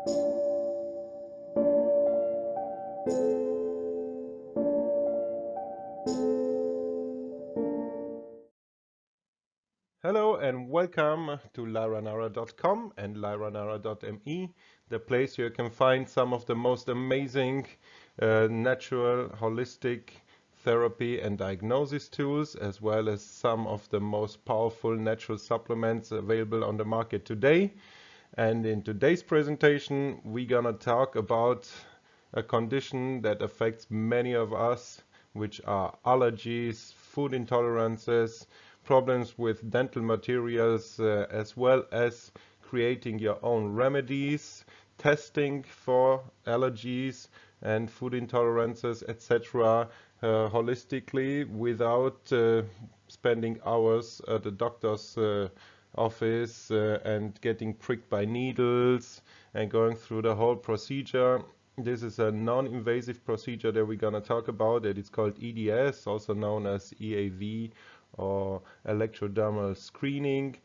Hello and welcome to lyranara.com and lyranara.me, the place where you can find some of the most amazing natural holistic therapy and diagnosis tools, as well as some of the most powerful natural supplements available on the market today. And in today's presentation, we're gonna talk about a condition that affects many of us, which are allergies, food intolerances, problems with dental materials, as well as creating your own remedies, testing for allergies and food intolerances, etc., holistically without spending hours at the doctor's office and getting pricked by needles and going through the whole procedure. This is a non-invasive procedure that we're going to talk about. It's called EDS, also known as EAV or electrodermal screening.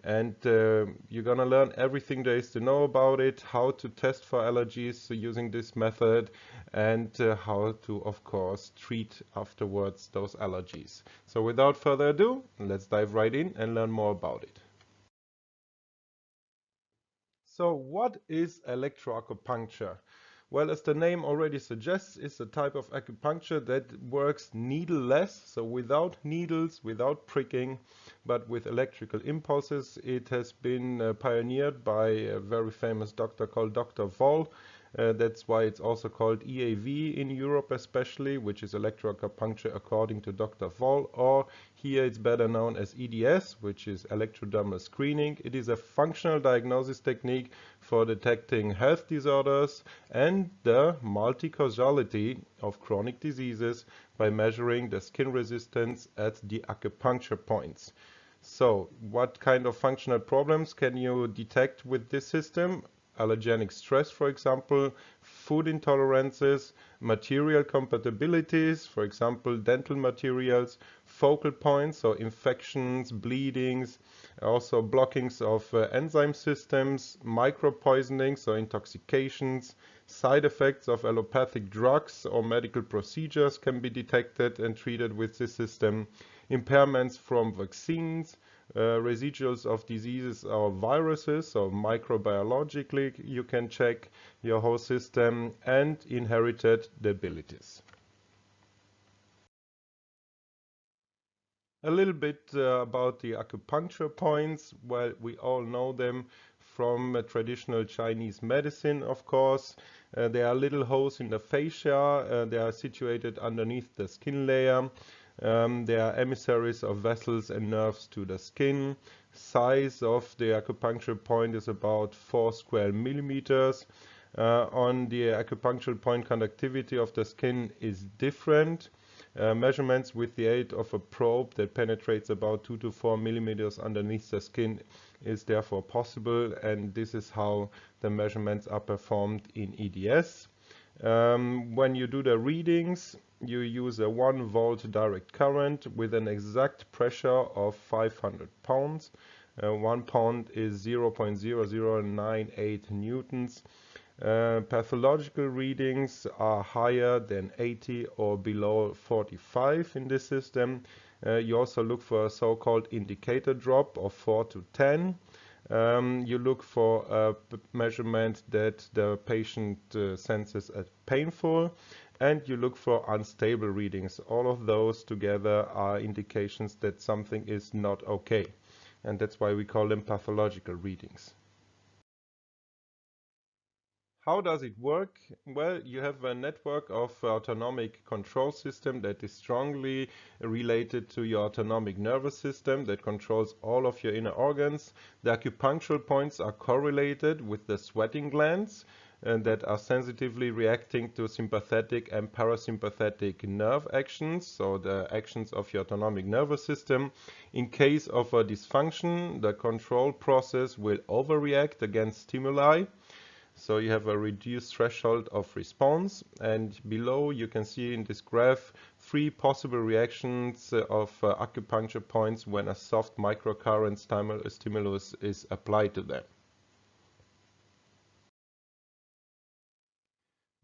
And you're going to learn everything there is to know about it, how to test for allergies using this method, and how to, of course, treat afterwards those allergies. So without further ado, let's dive right in and learn more about it. So what is electroacupuncture? Well, as the name already suggests, it's a type of acupuncture that works needleless, so without needles, without pricking, but with electrical impulses. It has been pioneered by a very famous doctor called Dr. Voll. That's why it's also called EAV in Europe especially, which is electroacupuncture according to Dr. Voll, or here it's better known as EDS, which is electrodermal screening. It is a functional diagnosis technique for detecting health disorders and the multi-causality of chronic diseases by measuring the skin resistance at the acupuncture points. So, what kind of functional problems can you detect with this system? Allergenic stress, for example, food intolerances, material compatibilities, for example, dental materials, focal points, so infections, bleedings, also blockings of enzyme systems, micropoisonings, so intoxications, side effects of allopathic drugs or medical procedures can be detected and treated with this system, impairments from vaccines, residuals of diseases or viruses, so microbiologically you can check your whole system, and inherited debilities. A little bit about the acupuncture points. Well, we all know them from traditional Chinese medicine, of course. They are little holes in the fascia. They are situated underneath the skin layer. They are emissaries of vessels and nerves to the skin. Size of the acupuncture point is about 4 square millimeters. On the acupuncture point, conductivity of the skin is different. Measurements with the aid of a probe that penetrates about 2 to 4 millimeters underneath the skin is therefore possible, and this is how the measurements are performed in EDS. When you do the readings, you use a 1 volt direct current with an exact pressure of 500 pounds. 1 pound is 0.0098 newtons. Pathological readings are higher than 80 or below 45 in this system. You also look for a so-called indicator drop of 4 to 10. You look for a measurement that the patient senses as painful, and you look for unstable readings. All of those together are indications that something is not okay, and that's why we call them pathological readings. How does it work? Well, you have a network of autonomic control system that is strongly related to your autonomic nervous system that controls all of your inner organs. The acupuncture points are correlated with the sweating glands that are sensitively reacting to sympathetic and parasympathetic nerve actions, so the actions of your autonomic nervous system. In case of a dysfunction, the control process will overreact against stimuli. So you have a reduced threshold of response, and below you can see in this graph 3 possible reactions of acupuncture points when a soft microcurrent stimulus is applied to them.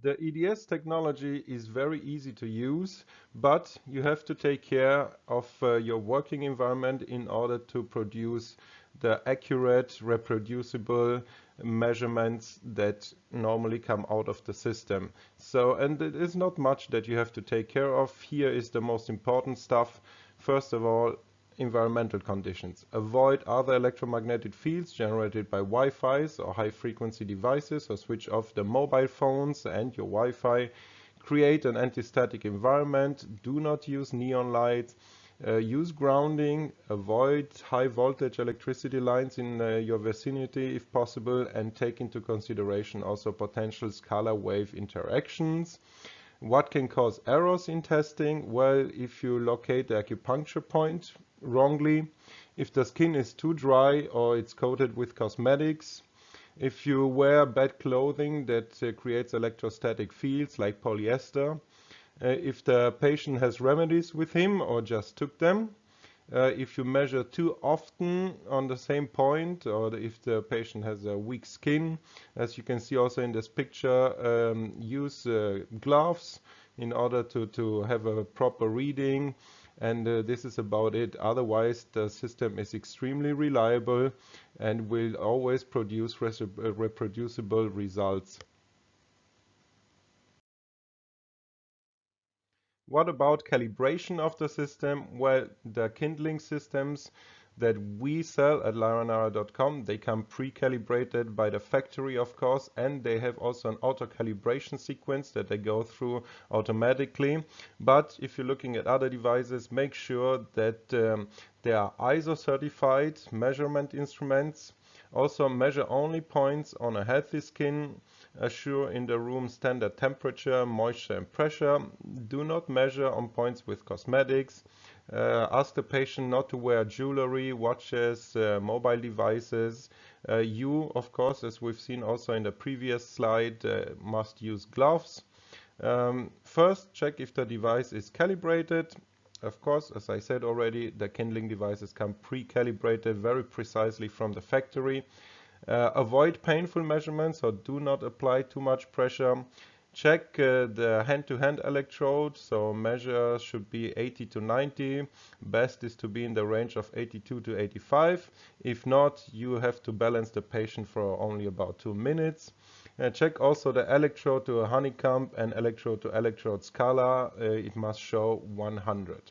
The EDS technology is very easy to use, but you have to take care of your working environment in order to produce the accurate, reproducible measurements that normally come out of the system. So, and it is not much that you have to take care of. Here is the most important stuff. First of all, environmental conditions. Avoid other electromagnetic fields generated by Wi-Fi's or high-frequency devices, or switch off the mobile phones and your Wi-Fi. Create an anti-static environment. Do not use neon lights. Use grounding. Avoid high-voltage electricity lines in your vicinity if possible, and take into consideration also potential scalar wave interactions. What can cause errors in testing? Well, if you locate the acupuncture point wrongly, if the skin is too dry or it's coated with cosmetics, if you wear bad clothing that creates electrostatic fields like polyester, if the patient has remedies with him or just took them, if you measure too often on the same point, or if the patient has a weak skin. As you can see also in this picture, use gloves in order to have a proper reading, and this is about it. Otherwise, the system is extremely reliable and will always produce reproducible results. What about calibration of the system? Well, the kindling systems that we sell at lyranara.com, they come pre-calibrated by the factory, of course, and they have also an auto-calibration sequence that they go through automatically. But if you're looking at other devices, make sure that they are ISO certified measurement instruments. Also measure only points on a healthy skin. Assure in the room standard temperature, moisture and pressure. Do not measure on points with cosmetics. Ask the patient not to wear jewelry, watches, mobile devices. You, of course, as we've seen also in the previous slide, must use gloves. First, check if the device is calibrated. Of course, as I said already, the kindling devices come pre-calibrated very precisely from the factory. Avoid painful measurements, so do not apply too much pressure. Check the hand-to-hand electrode, so measure should be 80 to 90. Best is to be in the range of 82 to 85. If not, you have to balance the patient for only about 2 minutes. Check also the electrode to a honeycomb and electrode to electrode scala. It must show 100.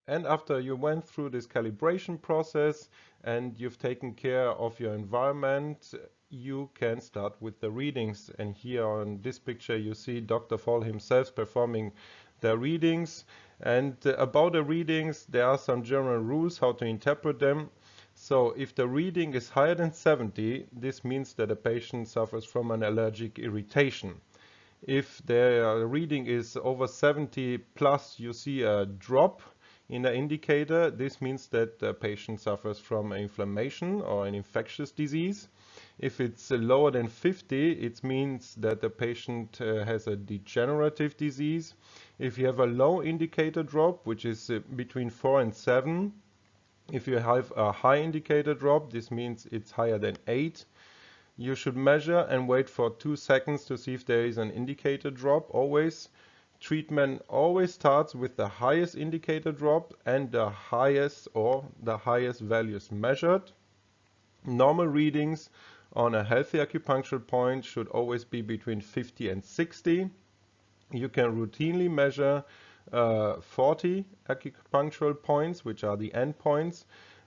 And after you went through this calibration process and you've taken care of your environment, you can start with the readings. And here on this picture you see Dr. Fall himself performing the readings. And about the readings, there are some general rules how to interpret them. So if the reading is higher than 70, this means that the patient suffers from an allergic irritation. If the reading is over 70 plus, you see a drop in the indicator. This means that the patient suffers from inflammation or an infectious disease. If it's lower than 50, it means that the patient has a degenerative disease. If you have a low indicator drop, which is between 4 and 7, if you have a high indicator drop, this means it's higher than 8. You should measure and wait for 2 seconds to see if there is an indicator drop always. Treatment always starts with the highest indicator drop and the highest values measured. Normal readings on a healthy acupuncture point should always be between 50 and 60. You can routinely measure 40 acupunctural points, which are the end points,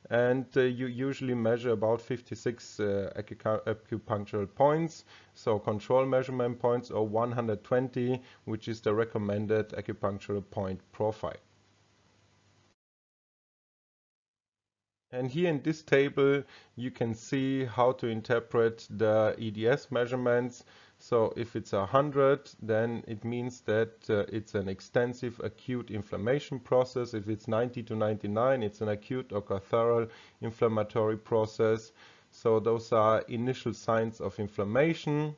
and you usually measure about 56 acupunctural points, so control measurement points, or 120, which is the recommended acupunctural point profile. And here in this table you can see how to interpret the EDS measurements. So if it's 100, then it means that it's an extensive acute inflammation process. If it's 90 to 99, it's an acute or catheteral inflammatory process. So those are initial signs of inflammation.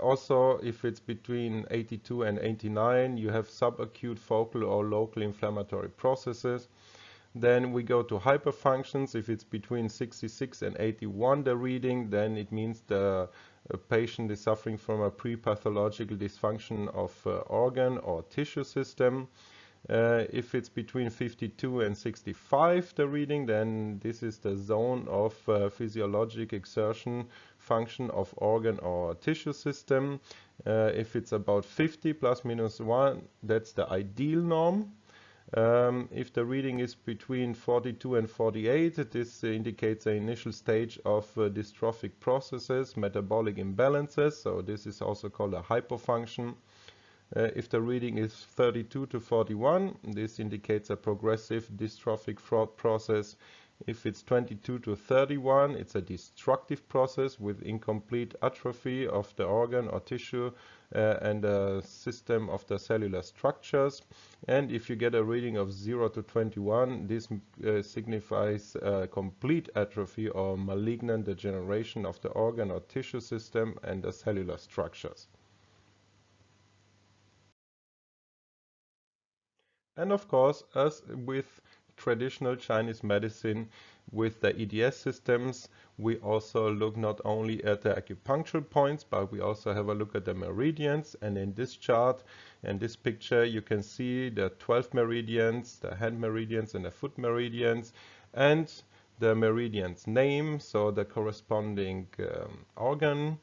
Also, if it's between 82 and 89, you have subacute focal or local inflammatory processes. Then we go to hyperfunctions. If it's between 66 and 81 the reading, then it means the patient is suffering from a pre-pathological dysfunction of organ or tissue system. If it's between 52 and 65 the reading, then this is the zone of physiologic exertion function of organ or tissue system. If it's about 50 plus minus 1, that's the ideal norm. If the reading is between 42 and 48, this indicates an initial stage of dystrophic processes, metabolic imbalances, so this is also called a hypofunction. If the reading is 32 to 41, this indicates a progressive dystrophic process. If it's 22 to 31, it's a destructive process with incomplete atrophy of the organ or tissue and the system of the cellular structures. And if you get a reading of 0 to 21, this signifies complete atrophy or malignant degeneration of the organ or tissue system and the cellular structures. And of course, as with traditional Chinese medicine, with the EDS systems, we also look not only at the acupuncture points, but we also have a look at the meridians. And in this chart and this picture, you can see the 12 meridians, the hand meridians and the foot meridians, and the meridian's name, so the corresponding organ.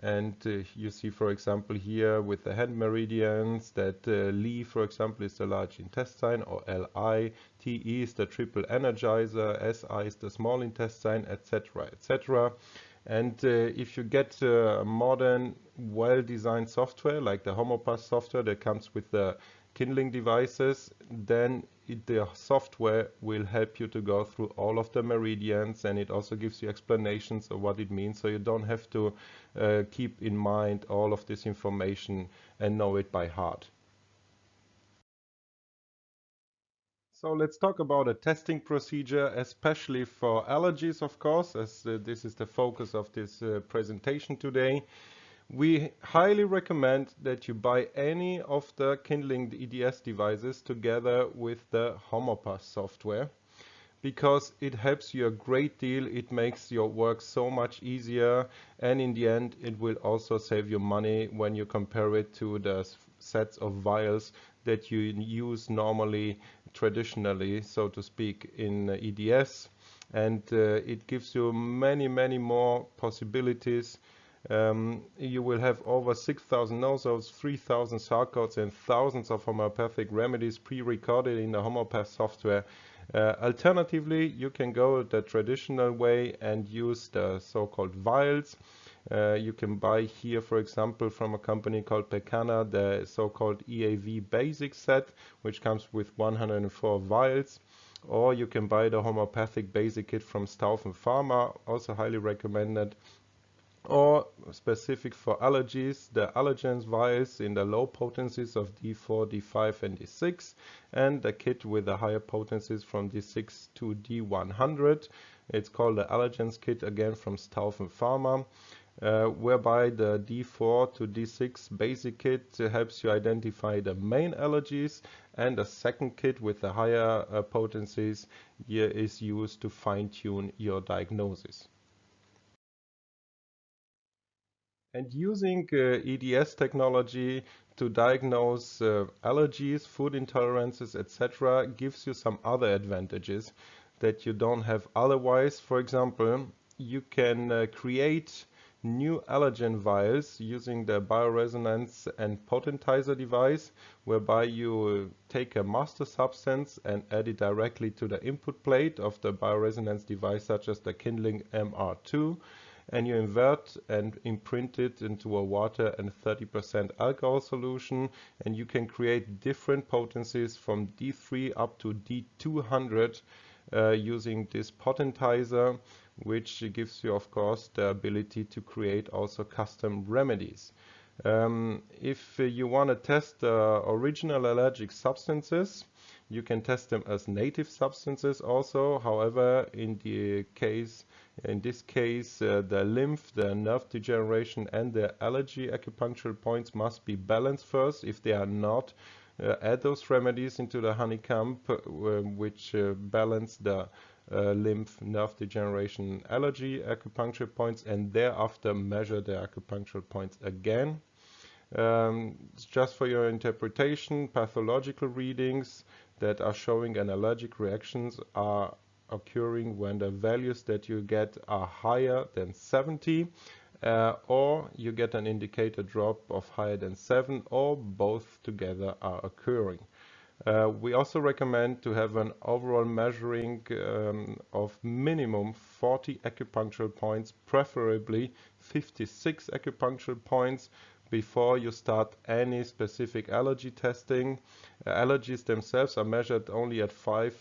And you see, for example, here with the hand meridians that Li, for example, is the large intestine, or Li, Te is the triple energizer, Si is the small intestine, etc., etc. And if you get modern, well-designed software like the Homopath software that comes with the kindling devices, then the software will help you to go through all of the meridians, and it also gives you explanations of what it means, so you don't have to keep in mind all of this information and know it by heart. So let's talk about a testing procedure, especially for allergies, of course, as this is the focus of this presentation today. We highly recommend that you buy any of the kindling EDS devices together with the Homopath software, because it helps you a great deal. It makes your work so much easier, and in the end it will also save you money when you compare it to the sets of vials that you use normally, traditionally, so to speak, in EDS. And it gives you many more possibilities. You will have over 6,000 nosos, 3,000 sarcodes, and thousands of homeopathic remedies pre-recorded in the Homopath software. Alternatively, you can go the traditional way and use the so-called vials. You can buy here, for example, from a company called Pekana, the so-called EAV basic set, which comes with 104 vials. Or you can buy the homeopathic basic kit from Staufen Pharma, also highly recommended. Or specific for allergies, the allergens vials in the low potencies of D4, D5 and D6, and the kit with the higher potencies from D6 to D100. It's called the allergens kit, again from Staufen Pharma, whereby the D4 to D6 basic kit helps you identify the main allergies, and the second kit with the higher potencies here is used to fine-tune your diagnosis. And using EDS technology to diagnose allergies, food intolerances, etc., gives you some other advantages that you don't have otherwise. For example, you can create new allergen vials using the bioresonance and potentizer device, whereby you take a master substance and add it directly to the input plate of the bioresonance device, such as the kindling MR2. And you invert and imprint it into a water and 30% alcohol solution, and you can create different potencies from D3 up to D200 using this potentizer, which gives you, of course, the ability to create also custom remedies. If you want to test original allergic substances, you can test them as native substances also. However, in this case, the lymph, the nerve degeneration, and the allergy acupuncture points must be balanced first. If they are not, add those remedies into the honeycomb, which balance the lymph nerve degeneration allergy acupuncture points, and thereafter measure the acupuncture points again. Just for your interpretation, pathological readings that are showing an allergic reactions are occurring when the values that you get are higher than 70, or you get an indicator drop of higher than 7, or both together are occurring. We also recommend to have an overall measuring of minimum 40 acupuncture points, preferably 56 acupuncture points, before you start any specific allergy testing. Allergies themselves are measured only at 5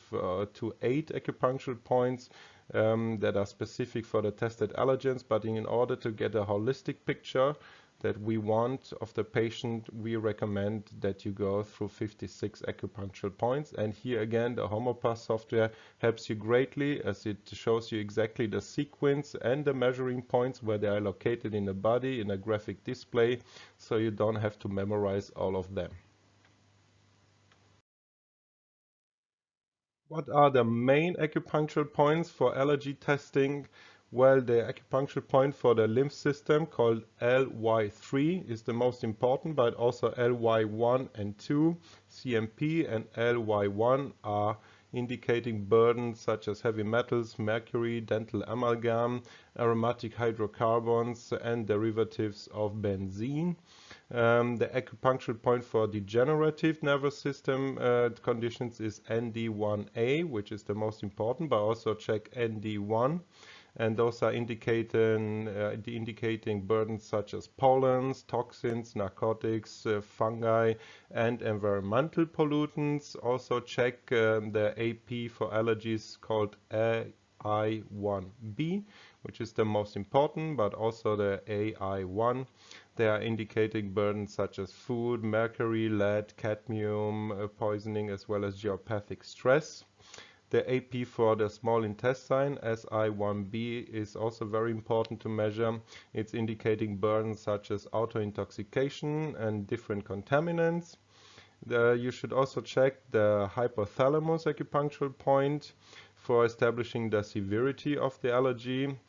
to 8 acupuncture points that are specific for the tested allergens, but in order to get a holistic picture that we want of the patient, we recommend that you go through 56 acupuncture points. And here again, the Homopath software helps you greatly, as it shows you exactly the sequence and the measuring points where they are located in the body in a graphic display, so you don't have to memorize all of them. What are the main acupuncture points for allergy testing? Well, the acupuncture point for the lymph system, called LY3, is the most important, but also LY1 and 2, CMP, and LY1 are indicating burdens such as heavy metals, mercury, dental amalgam, aromatic hydrocarbons, and derivatives of benzene. The acupuncture point for degenerative nervous system conditions is ND1A, which is the most important, but also check ND1. And those are indicating burdens such as pollens, toxins, narcotics, fungi, and environmental pollutants. Also check the AP for allergies called AI1B, which is the most important, but also the AI1. They are indicating burdens such as food, mercury, lead, cadmium, poisoning, as well as geopathic stress. The AP for the small intestine, SI1B, is also very important to measure. It's indicating burdens such as auto-intoxication and different contaminants. You should also check the hypothalamus acupuncture point for establishing the severity of the allergy,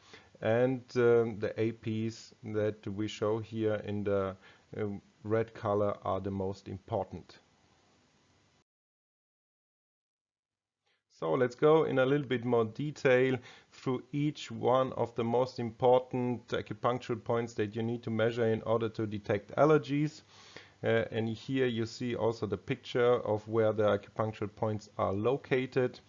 and the APs that we show here in the red color are the most important. So let's go in a little bit more detail through each one of the most important acupuncture points that you need to measure in order to detect allergies. And here you see also the picture of where the acupuncture points are located.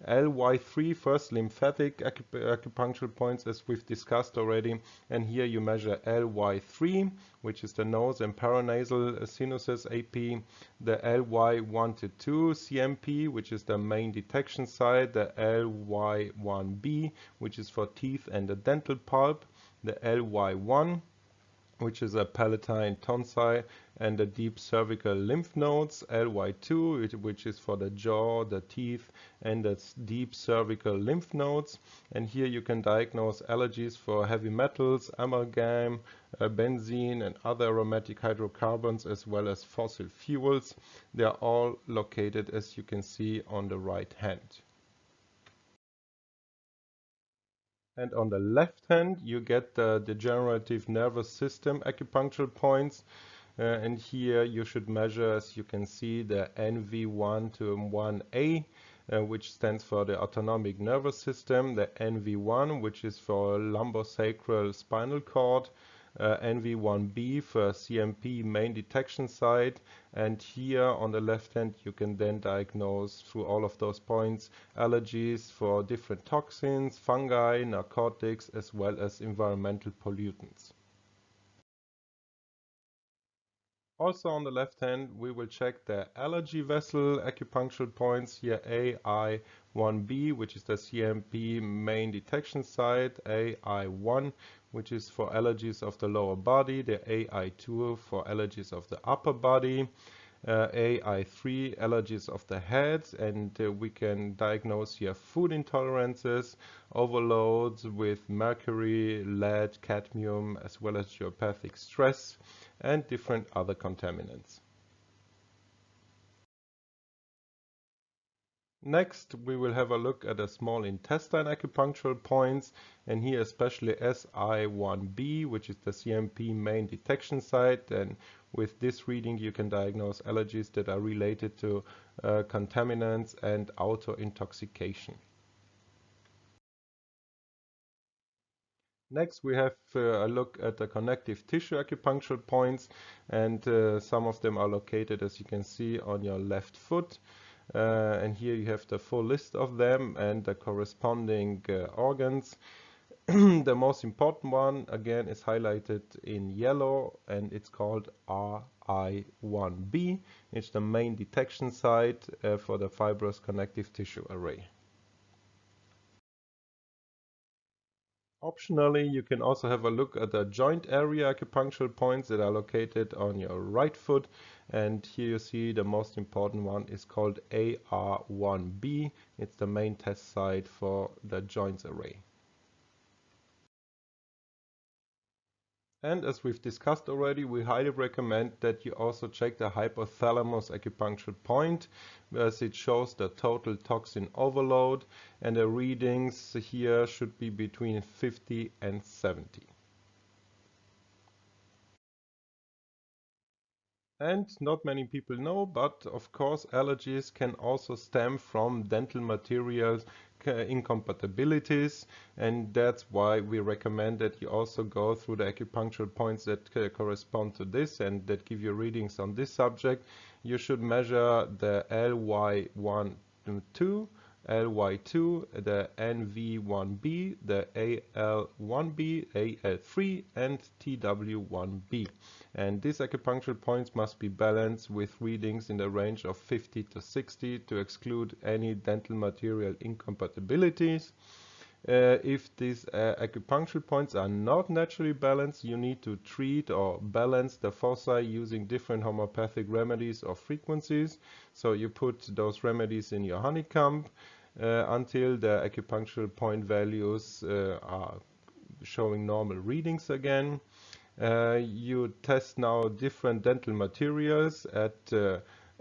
LY3, first lymphatic acupuncture points, as we've discussed already. And here you measure LY3, which is the nose and paranasal sinuses AP. The LY1 to 2 CMP, which is the main detection site. The LY1B, which is for teeth and the dental pulp. The LY1, which is a palatine tonsil and the deep cervical lymph nodes. LY2, which is for the jaw, the teeth, and the deep cervical lymph nodes. And here you can diagnose allergies for heavy metals, amalgam, benzene, and other aromatic hydrocarbons, as well as fossil fuels. They are all located, as you can see, on the right hand. And on the left hand, you get the degenerative nervous system acupuncture points. And here you should measure, as you can see, the NV1 to 1A, which stands for the autonomic nervous system, the NV1, which is for lumbosacral spinal cord, NV1B for CMP main detection site, and here on the left hand you can then diagnose through all of those points allergies for different toxins, fungi, narcotics, as well as environmental pollutants. Also on the left hand, we will check the allergy vessel acupuncture points here, AI1B, which is the CMP main detection site, AI1, which is for allergies of the lower body, the AI2 for allergies of the upper body, AI3 allergies of the head, and we can diagnose here food intolerances, overloads with mercury, lead, cadmium, as well as geopathic stress and different other contaminants. Next, we will have a look at a small intestine acupunctural points, and here especially SI1B, which is the CMP main detection site. And with this reading, you can diagnose allergies that are related to contaminants and auto-intoxication. Next, we have a look at the connective tissue acupuncture points, and some of them are located, as you can see, on your left foot. And here you have the full list of them and the corresponding organs. The most important one, again, is highlighted in yellow, and it's called RI1B. It's the main detection site for the fibrous connective tissue array. Optionally, you can also have a look at the joint area acupuncture points that are located on your right foot. And here you see the most important one is called AR1B. It's the main test site for the joints array. And as we've discussed already, we highly recommend that you also check the hypothalamus acupuncture point, as it shows the total toxin overload, and the readings here should be between 50 and 70. And not many people know, but of course allergies can also stem from dental materials incompatibilities, and that's why we recommend that you also go through the acupuncture points that correspond to this and that give you readings on this subject. You should measure the LY1, 2, LY2, the NV1B, the AL1B, AL3, and TW1B. And these acupuncture points must be balanced with readings in the range of 50 to 60 to exclude any dental material incompatibilities. If these acupuncture points are not naturally balanced, you need to treat or balance the foci using different homeopathic remedies or frequencies. So you put those remedies in your honeycomb until the acupuncture point values are showing normal readings again. You test now different dental materials at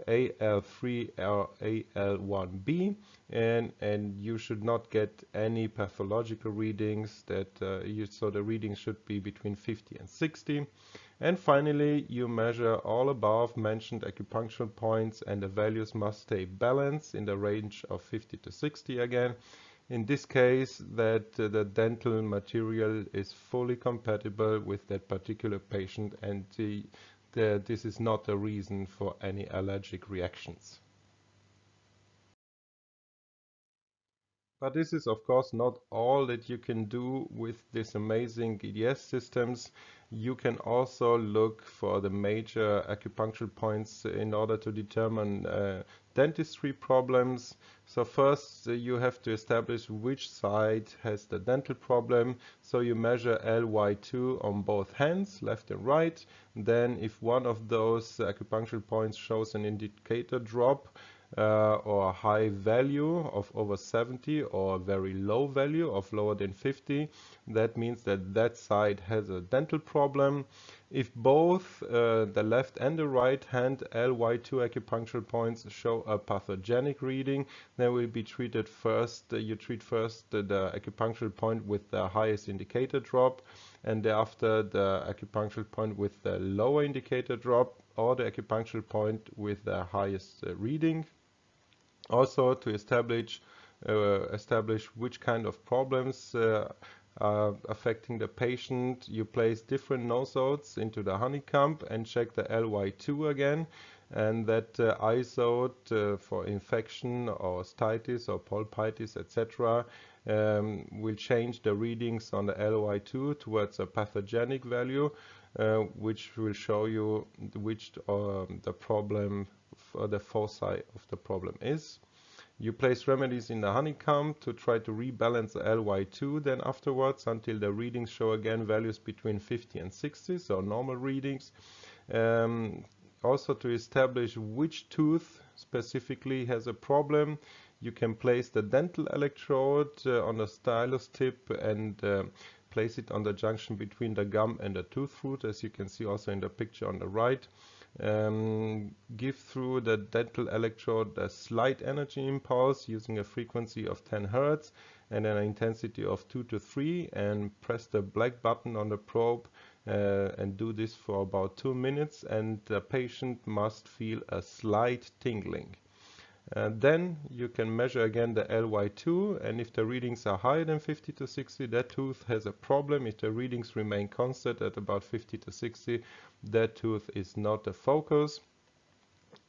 AL3 or AL1B, and you should not get any pathological readings that so the readings should be between 50 and 60. And finally, you measure all above mentioned acupuncture points, and the values must stay balanced in the range of 50 to 60 again. In this case, that the dental material is fully compatible with that particular patient, and this is not a reason for any allergic reactions. But this is of course not all that you can do with these amazing EDS systems. You can also look for the major acupuncture points in order to determine dentistry problems. So first you have to establish which side has the dental problem. So you measure LY2 on both hands, left and right. Then if one of those acupuncture points shows an indicator drop, or a high value of over 70 or a very low value of lower than 50, that means that that side has a dental problem. If both the left and the right hand LY2 acupuncture points show a pathogenic reading, they will be treated first. You treat first the acupuncture point with the highest indicator drop, and thereafter the acupuncture point with the lower indicator drop, or the acupuncture point with the highest reading. Also, to establish which kind of problems are affecting the patient, you place different nosodes into the honeycomb and check the LY2 again, and that isode for infection or ostitis or pulpitis, etc., will change the readings on the LY2 towards a pathogenic value, which will show you which the problem for the foci of the problem is. You place remedies in the honeycomb to try to rebalance the LY2 then afterwards until the readings show again values between 50 and 60, so normal readings. Also to establish which tooth specifically has a problem, you can place the dental electrode on a stylus tip and place it on the junction between the gum and the tooth root, as you can see also in the picture on the right. Give through the dental electrode a slight energy impulse using a frequency of 10 Hz and an intensity of 2 to 3, and press the black button on the probe and do this for about 2 minutes, and the patient must feel a slight tingling. Then you can measure again the LY2, and if the readings are higher than 50 to 60, that tooth has a problem. If the readings remain constant at about 50 to 60, that tooth is not a focus.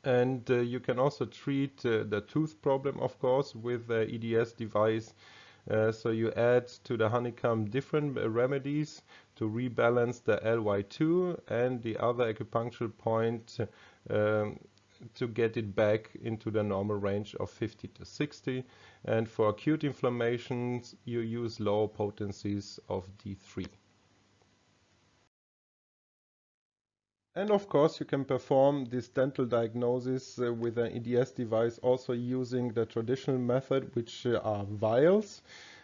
And you can also treat the tooth problem, of course, with the EDS device. So you add to the honeycomb different remedies to rebalance the LY2 and the other acupuncture point to get it back into the normal range of 50 to 60. And for acute inflammations, you use lower potencies of D3. And of course, you can perform this dental diagnosis with an EDS device also using the traditional method, which are vials.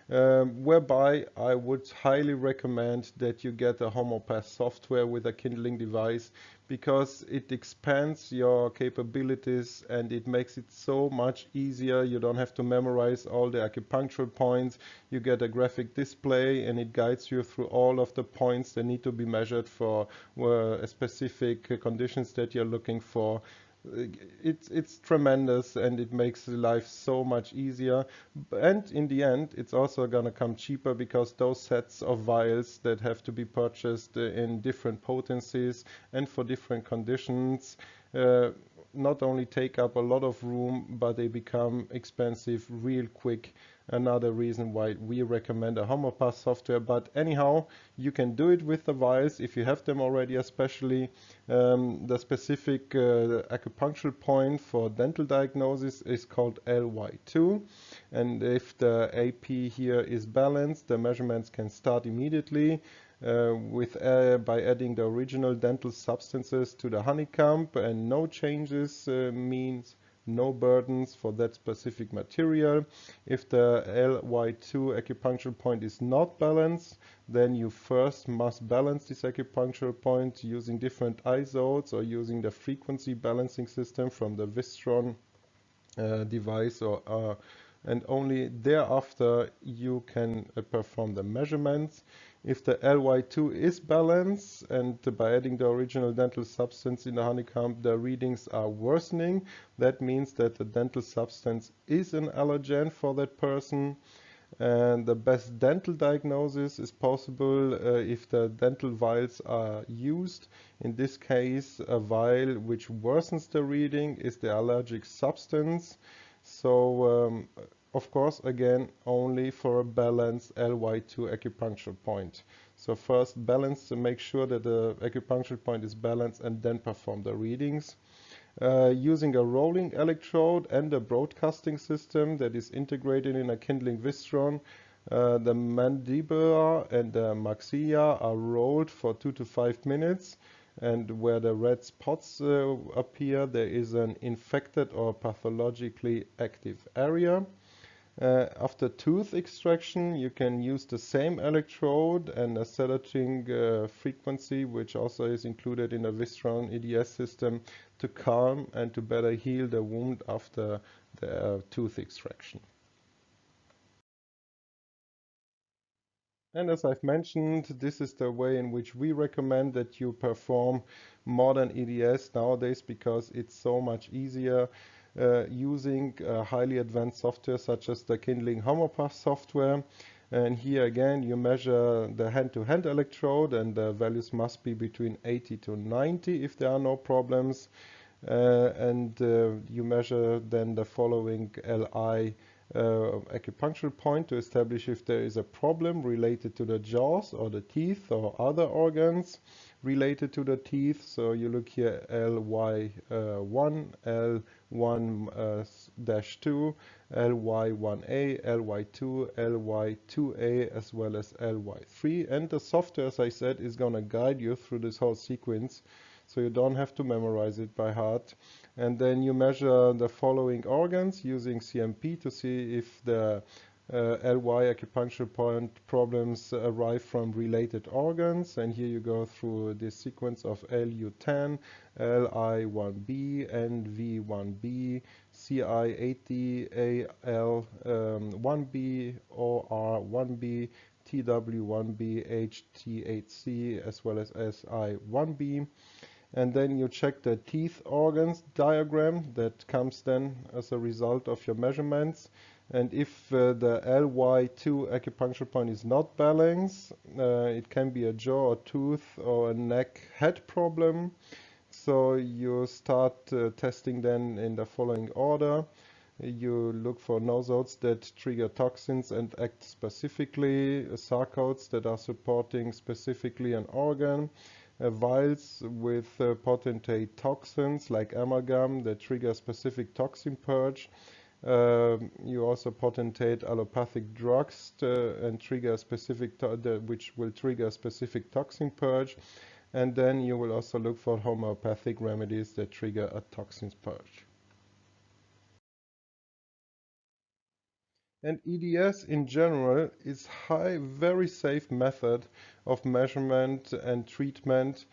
Whereby I would highly recommend that you get a Homopath software with a kindling device, because it expands your capabilities and it makes it so much easier. You don't have to memorize all the acupuncture points. You get a graphic display and it guides you through all of the points that need to be measured for specific conditions that you're looking for. It's tremendous, and it makes life so much easier. And in the end, it's also gonna come cheaper, because those sets of vials that have to be purchased in different potencies and for different conditions not only take up a lot of room, but they become expensive real quick. Another reason why we recommend a Homopath software. But anyhow, you can do it with the vials if you have them already, especially. The specific acupuncture point for dental diagnosis is called LY2. And if the AP here is balanced, the measurements can start immediately. By adding the original dental substances to the honeycomb, and no changes means no burdens for that specific material. If the LY2 acupuncture point is not balanced, then you first must balance this acupuncture point using different isodes or using the frequency balancing system from the Vistron device, and only thereafter you can perform the measurements. If the LY2 is balanced, and by adding the original dental substance in the honeycomb, the readings are worsening, that means that the dental substance is an allergen for that person. And the best dental diagnosis is possible if the dental vials are used. In this case, a vial which worsens the reading is the allergic substance. So of course, again, only for a balanced LY2 acupuncture point. So first balance to make sure that the acupuncture point is balanced, and then perform the readings. Using a rolling electrode and a broadcasting system that is integrated in a kindling Vistron, the mandibular and the maxilla are rolled for 2 to 5 minutes. And where the red spots appear, there is an infected or pathologically active area. After tooth extraction, you can use the same electrode and a sedating frequency, which also is included in the Vistron EDS system, to calm and to better heal the wound after the tooth extraction. And as I've mentioned, this is the way in which we recommend that you perform modern EDS nowadays, because it's so much easier using highly advanced software such as the kindling Homopath software. And here again, you measure the hand-to-hand electrode, and the values must be between 80 to 90 if there are no problems. You measure then the following LI acupuncture point to establish if there is a problem related to the jaws or the teeth or other organs related to the teeth. So you look here, LY1, L1-2, LY1A, LY2, LY2A, as well as LY3. And the software, as I said, is going to guide you through this whole sequence, so you don't have to memorize it by heart. And then you measure the following organs using CMP to see if the LY acupuncture point problems arrive from related organs, and here you go through this sequence of LU10, LI1B, NV1B, CI80, AL1B, OR1B, TW1B, HT8C, as well as SI1B. And then you check the teeth organs diagram that comes then as a result of your measurements. And if the LY2 acupuncture point is not balanced, it can be a jaw, a tooth, or a neck head problem. So you start testing then in the following order. You look for nosodes that trigger toxins and act specifically, sarcodes that are supporting specifically an organ, vials with potentate toxins like amalgam that trigger specific toxin purge. You also potentate allopathic drugs and trigger specific which will trigger specific toxin purge. And then you will also look for homeopathic remedies that trigger a toxins purge. And EDS in general is very safe method of measurement and treatment,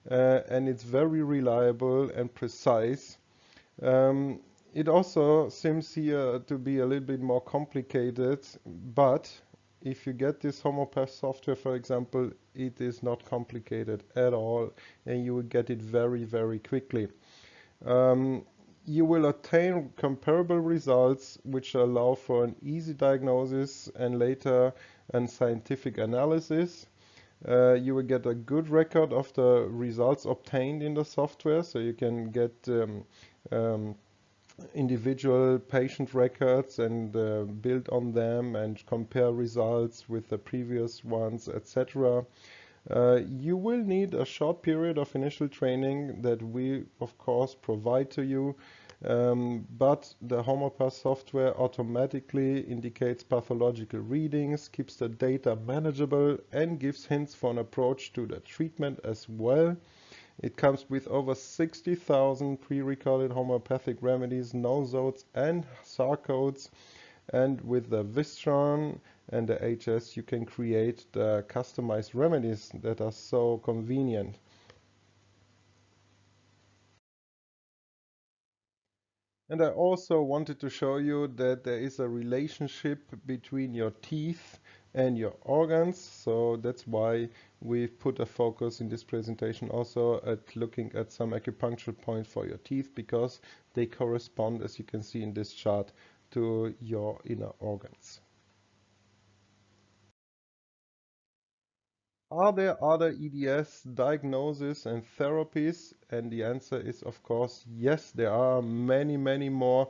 and it's very reliable and precise. It also seems here to be a little bit more complicated, but if you get this Homopath software, for example, it is not complicated at all, and you will get it very, very quickly. You will attain comparable results which allow for an easy diagnosis and later a scientific analysis. You will get a good record of the results obtained in the software, so you can get individual patient records and build on them and compare results with the previous ones, etc. You will need a short period of initial training that we, of course, provide to you, but the Homopath software automatically indicates pathological readings, keeps the data manageable, and gives hints for an approach to the treatment as well. It comes with over 60,000 pre-recorded homeopathic remedies, nosodes, and sarcodes. And with the Vistron and the HS, you can create the customized remedies that are so convenient. And I also wanted to show you that there is a relationship between your teeth and your organs. So that's why we've put a focus in this presentation also at looking at some acupuncture points for your teeth, because they correspond, as you can see in this chart, to your inner organs. Are there other EDS diagnoses and therapies? And the answer is, of course, yes. There are many, many more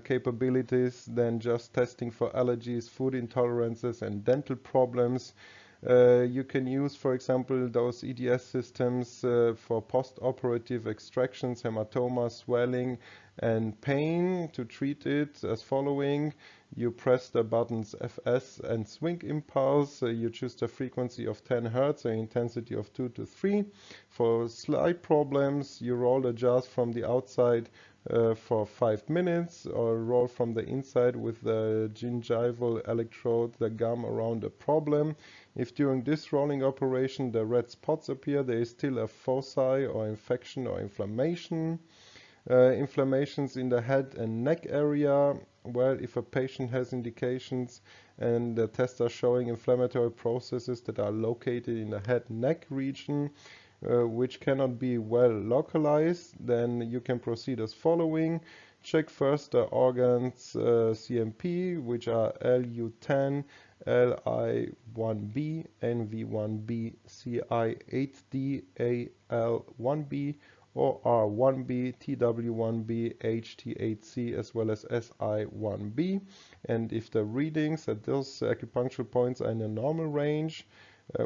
capabilities than just testing for allergies, food intolerances, and dental problems. You can use, for example, those EDS systems for post-operative extractions, hematoma, swelling, and pain to treat it as following. You press the buttons FS and swing impulse. You choose the frequency of 10 Hz and intensity of 2 to 3. For slight problems, you roll the jars from the outside for 5 minutes, or roll from the inside with the gingival electrode, the gum around the problem. If during this rolling operation the red spots appear, there is still a foci or infection or inflammation. Inflammations in the head and neck area. Well, if a patient has indications and the tests are showing inflammatory processes that are located in the head and neck region, which cannot be well localized, then you can proceed as following. Check first the organs CMP, which are LU10, LI1B, NV1B, CI8D, AL1B, OR1B, TW1B, HT8C, as well as SI1B. And if the readings at those acupuncture points are in a normal range,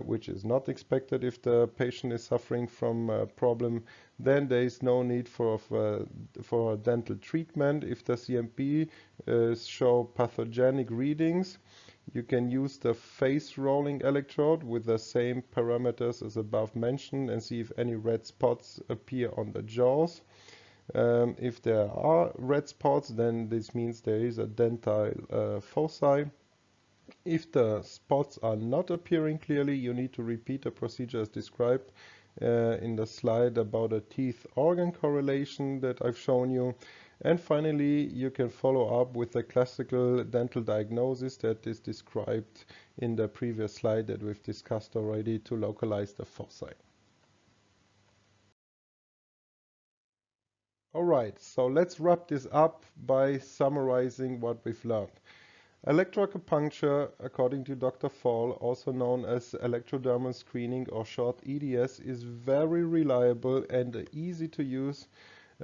which is not expected if the patient is suffering from a problem, then there is no need for dental treatment. If the CMP show pathogenic readings, you can use the face rolling electrode with the same parameters as above mentioned and see if any red spots appear on the jaws. If there are red spots, then this means there is a dental foci. If the spots are not appearing clearly, you need to repeat the procedure as described in the slide about a teeth organ correlation that I've shown you. And finally, you can follow up with the classical dental diagnosis that is described in the previous slide that we've discussed already to localize the foci. Alright, so let's wrap this up by summarizing what we've learned. Electroacupuncture, according to Dr. Fall, also known as electrodermal screening or short EDS, is very reliable and easy to use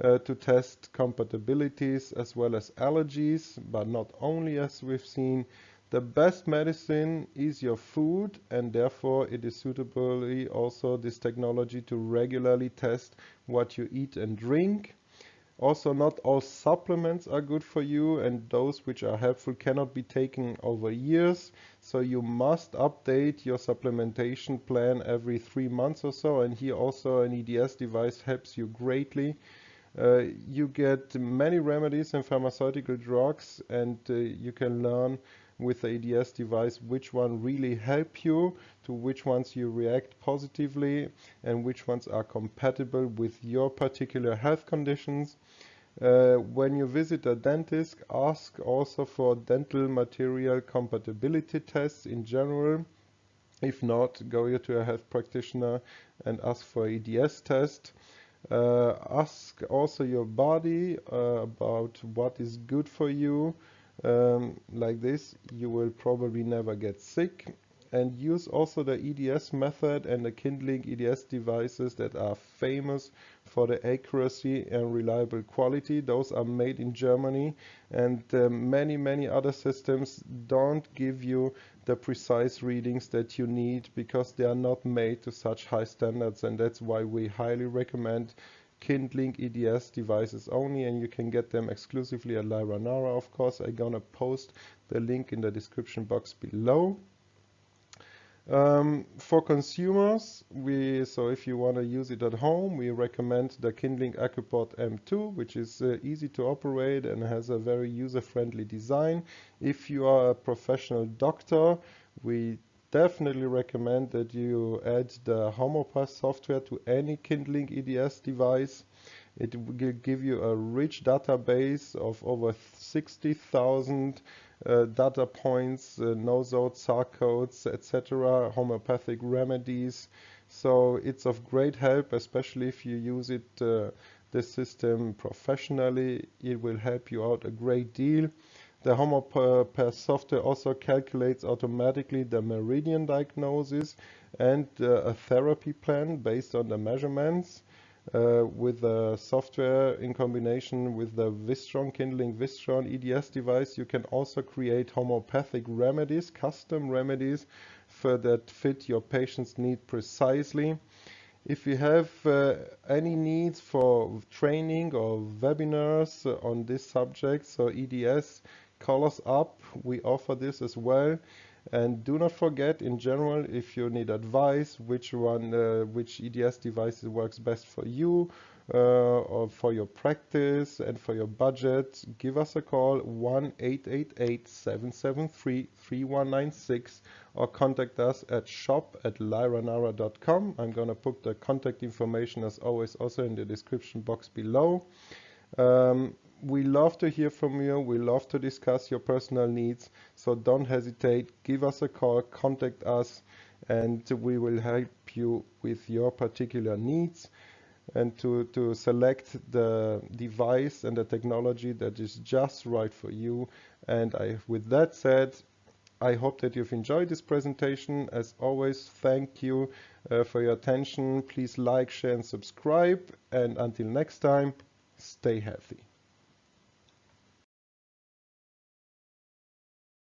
to test compatibilities as well as allergies, but not only, as we've seen. The best medicine is your food, and therefore it is suitably also this technology to regularly test what you eat and drink. Also, not all supplements are good for you, and those which are helpful cannot be taken over years. So you must update your supplementation plan every 3 months or so, and here also an EDS device helps you greatly. You get many remedies and pharmaceutical drugs, and you can learn with the EDS device which one really help you, to which ones you react positively, and which ones are compatible with your particular health conditions. When you visit a dentist, ask also for dental material compatibility tests in general. If not, go to a health practitioner and ask for EDS test. Ask also your body about what is good for you. Like this, you will probably never get sick. And use also the EDS method and the kindling EDS devices that are famous for the accuracy and reliable quality. Those are made in Germany, and many other systems don't give you the precise readings that you need because they are not made to such high standards, and that's why we highly recommend kindling EDS devices only, and you can get them exclusively at Lyra. Of course, I'm gonna post the link in the description box below. For consumers, so if you want to use it at home, we recommend the Kindling Accuport M2, which is easy to operate and has a very user-friendly design. If you are a professional doctor, we definitely recommend that you add the Homopath software to any Kindling EDS device. It will give you a rich database of over 60,000 data points, nosodes, sarcodes, etc., homeopathic remedies. So it's of great help, especially if you use it, this system professionally. It will help you out a great deal. The Homopath software also calculates automatically the meridian diagnosis and a therapy plan based on the measurements. With the software in combination with the Vistron, Kindling Vistron EDS device, you can also create homeopathic remedies, custom remedies that fit your patient's need precisely. If you have any needs for training or webinars on this subject, so EDS, call us up. We offer this as well. And do not forget, in general, if you need advice, which EDS device works best for you or for your practice and for your budget, give us a call, 1-888-773-3196, or contact us at shop@lyranara.com. I'm going to put the contact information, as always, also in the description box below. We love to hear from you. We love to discuss your personal needs. So don't hesitate. Give us a call, contact us, and we will help you with your particular needs and to select the device and the technology that is just right for you. And with that said, I hope that you've enjoyed this presentation. As always, thank you for your attention. Please like, share, and subscribe. And until next time, stay healthy.